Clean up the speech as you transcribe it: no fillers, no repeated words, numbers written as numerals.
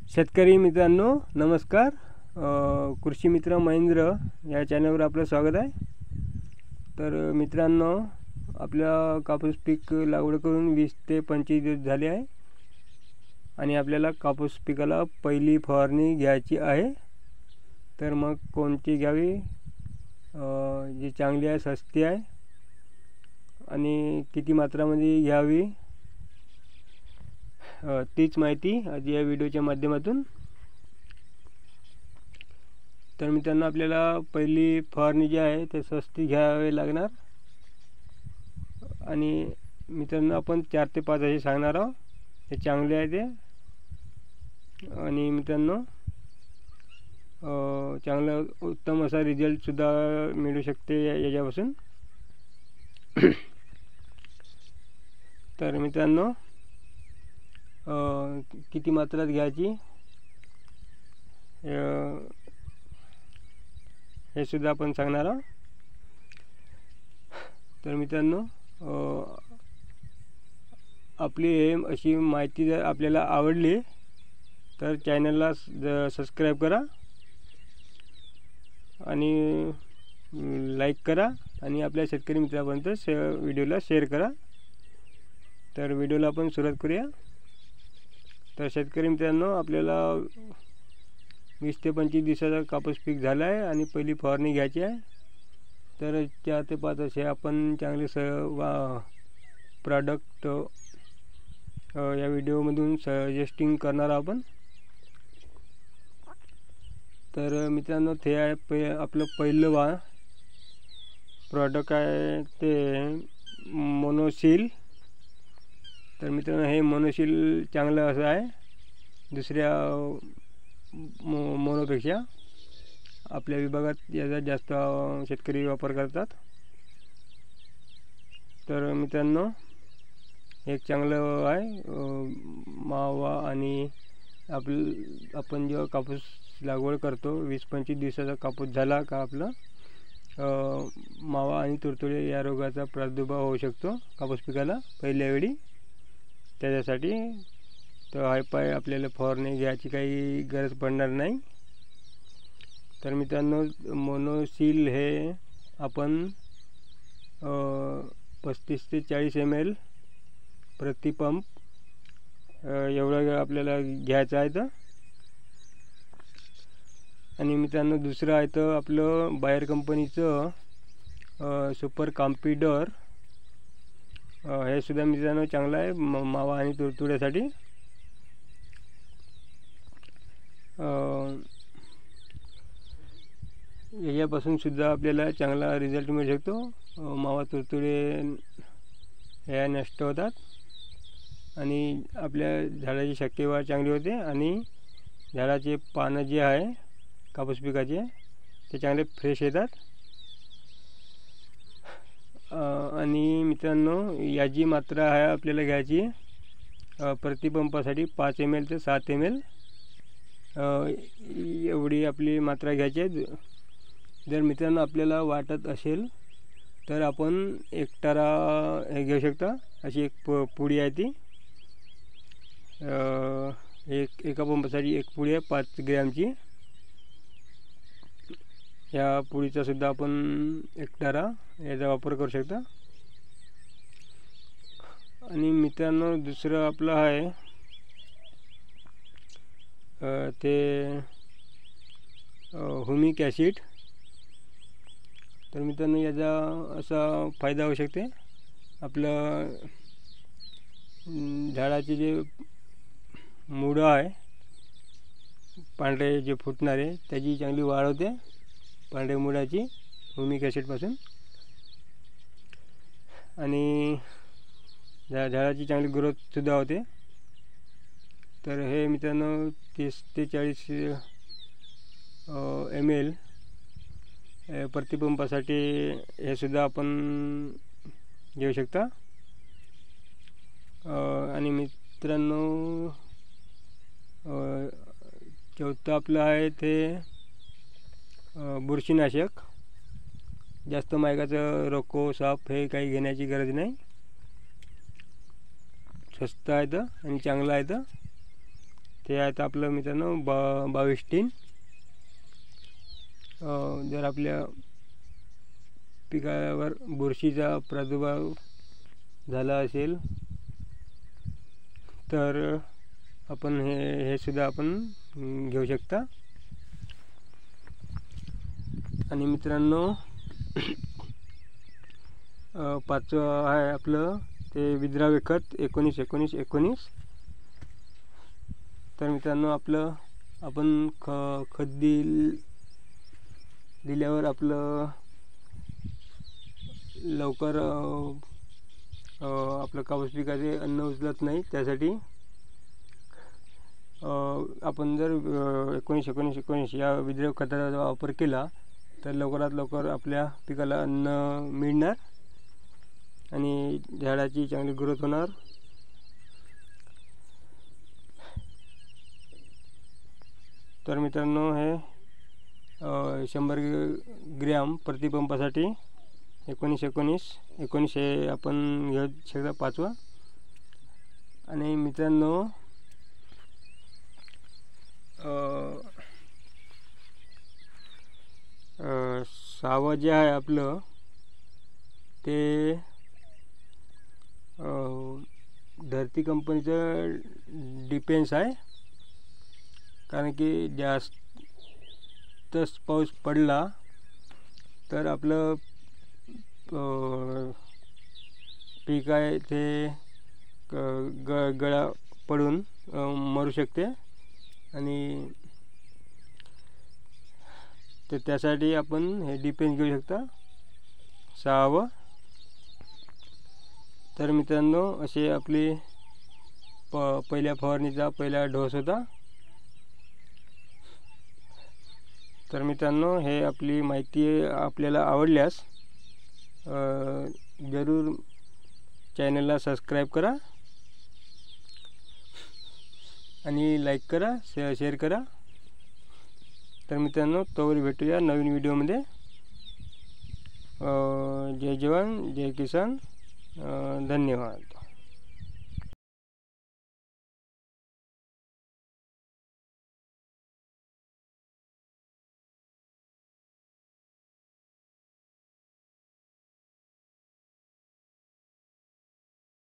शेतकरी मित्रांनो नमस्कार। कृषी मित्र महेंद्र या चॅनलवर आपलं स्वागत आहे। तर मित्रांनो, आपल्या कापूस पीक लागवड करून 20 ते 25 दिवस झाले आहे आणि आपल्याला कापूस पिकाला पहिली फवारणी घ्यायची आहे। तर मग कोणती घ्यावी, जी चांगली आहे, स्वस्त आहे आणि किती मात्रामध्ये घ्यावी, तीच माहिती आज या व्हिडिओच्या माध्यमातून। तर मित्रांनो, आपल्याला पहिली फवारणी जी आहे ते स्वस्त घ्यावे लागणार आणि मित्रांनो आपण 4 ते 5 असे सांगणार आहोत, ते चांगले आहे ते। आणि मित्रांनो, चांगला उत्तम असा रिझल्ट सुद्धा मिळू शकते याच्यापासून। तर मित्रांनो, किती मात्रात घ्यायची हे सुद्धा आपण सांगणार आहोत। तर मित्रांनो, आपली अशी माहिती जर आपल्याला आवडली तर चॅनलला सबस्क्राईब करा आणि लाईक करा आणि आपल्या शेतकरी मित्रांपर्यंत व्हिडिओला शेअर करा। तर व्हिडिओला आपण सुरुवात करूया। तर शेतकरी मित्रांनो, आपल्याला 20 ते 25 दिवसाचा कापूस पीक झाला आहे आणि पहिली फवारणी घ्यायची आहे। तर 4 ते 5 असे आपण चांगले प्रॉडक्ट या व्हिडिओमधून सजेस्टिंग करणार आपण। तर मित्रांनो, ते आहे आपलं पहिलं प्रॉडक्ट आहे ते मोनोसील। तर मित्रांनो, हे मोनोसील चांगलं असं आहे, दुसऱ्या मोनोपेक्षा आपल्या विभागात याचा जास्त शेतकरी वापर करतात। तर मित्रांनो, एक चांगलं आहे मावा। आणि आपण जेव्हा कापूस लागवड करतो, 20-25 दिवसाचा कापूस झाला का आपलं मावा आणि तुडतुडे या रोगाचा प्रादुर्भाव होऊ शकतो कापूस पिकाला पहिल्या वेळी। त्याच्यासाठी तर हायपाय आपल्याला फवारणी घ्यायची काही गरज पडणार नाही। तर मित्रांनो, मोनोसील हे आपण 35 ते 40 ml प्रति पंप एवढं आपल्याला घ्यायचं आहे। तर आणि मित्रांनो, दुसरं आहे तर आपलं बायर कंपनीचं सुपर कॉम्पिडर। हे सुद्धा मित्रांनो चांगलं आहे मावा आणि तुडतुड्यासाठी। याच्यापासून सुद्धा आपल्याला चांगला रिझल्ट मिळू शकतो। मावा तुडतुडे हे नष्ट होतात आणि आपल्या झाडाची शक्यवाढ चांगली होते आणि झाडाचे पानं जे आहे कापूस पिकाचे ते चांगले फ्रेश येतात। आणि मित्रांनो, याची मात्रा आहे आपल्याला घ्यायची प्रतिपंपासाठी 5 ml ते 7 ml एवढी आपली मात्रा घ्यायची आहे। जर मित्रांनो आपल्याला वाटत असेल तर आपण एकटारा हे घेऊ शकता। अशी एक पुडी आहे ती, एका पंपासाठी एक पुडी आहे 5 ग्रॅमची। या पुडीचा सुद्धा आपण एकटारा याचा वापर करू शकता। आणि मित्रांनो, दुसरं आपलं आहे ते ह्युमिक ॲसिड। तर मित्रांनो, याचा असा फायदा होऊ शकते, आपलं झाडाचे जे मुळं आहे पांढरे जे फुटणारे, त्याची चांगली वाढ होते पांढऱ्या मुळाची ह्युमिक ॲसिडपासून। आणि झाडाची चांगली ग्रोथसुद्धा होते। तर हे मित्रांनो 30 ते 40 ml प्रतिपंपासाठी हे सुद्धा आपण घेऊ शकता। आणि मित्रांनो, चौथं आपलं आहे ते बुरशीनाशक। जास्त महागाचं रोको साप हे काही घेण्याची गरज नाही, स्वस्त आहे आणि चांगलं आहे। ते आहेत आपलं मित्रांनो 22 टीन. जर आपल्या पिकावर बुरशीचा प्रादुर्भाव झाला असेल तर आपण हे सुद्धा आपण घेऊ शकता. आणि मित्रांनो पाचवं आहे आपलं ते विद्राव्य खत 19-19-19. तर मित्रांनो आपलं आपण खत दिल्यावर आपलं लवकर आपलं कापूस पिकाचे अन्न उचलत नाही. त्यासाठी आपण जर 19-19-19 या विद्राव्य खताचा वापर केला तर लवकरात लवकर आपल्या पिकाला अन्न मिळणार आणि झाडाची चांगली ग्रोथ होणार. तर मित्रांनो हे 100 ग्रॅम प्रतिपंपासाठी 19-19-19 हे आपण घेऊ शकता पाचवा. आणि मित्रांनो सहावं जे आहे आपलं ते धरती कंपनीचं डिफेन्स आहे. कारण की जास्तच पाऊस पडला तर आपलं पीक आहे ते गळा पडून मरू शकते. आणि तर त्यासाठी आपण हे डिफेन्स घेऊ शकता सहावं. तर मित्रांनो असे आपली पहिल्या फवारणीचा पहिला डोस होता. तर मित्रांनो हे आपली माहिती आपल्याला आवडल्यास जरूर चॅनलला सबस्क्राईब करा आणि लाईक करा, शेअर करा. तर मित्रांनो तोवर भेटूया नवीन व्हिडिओमध्ये. जय जवान जय किसान. धन्यवाद.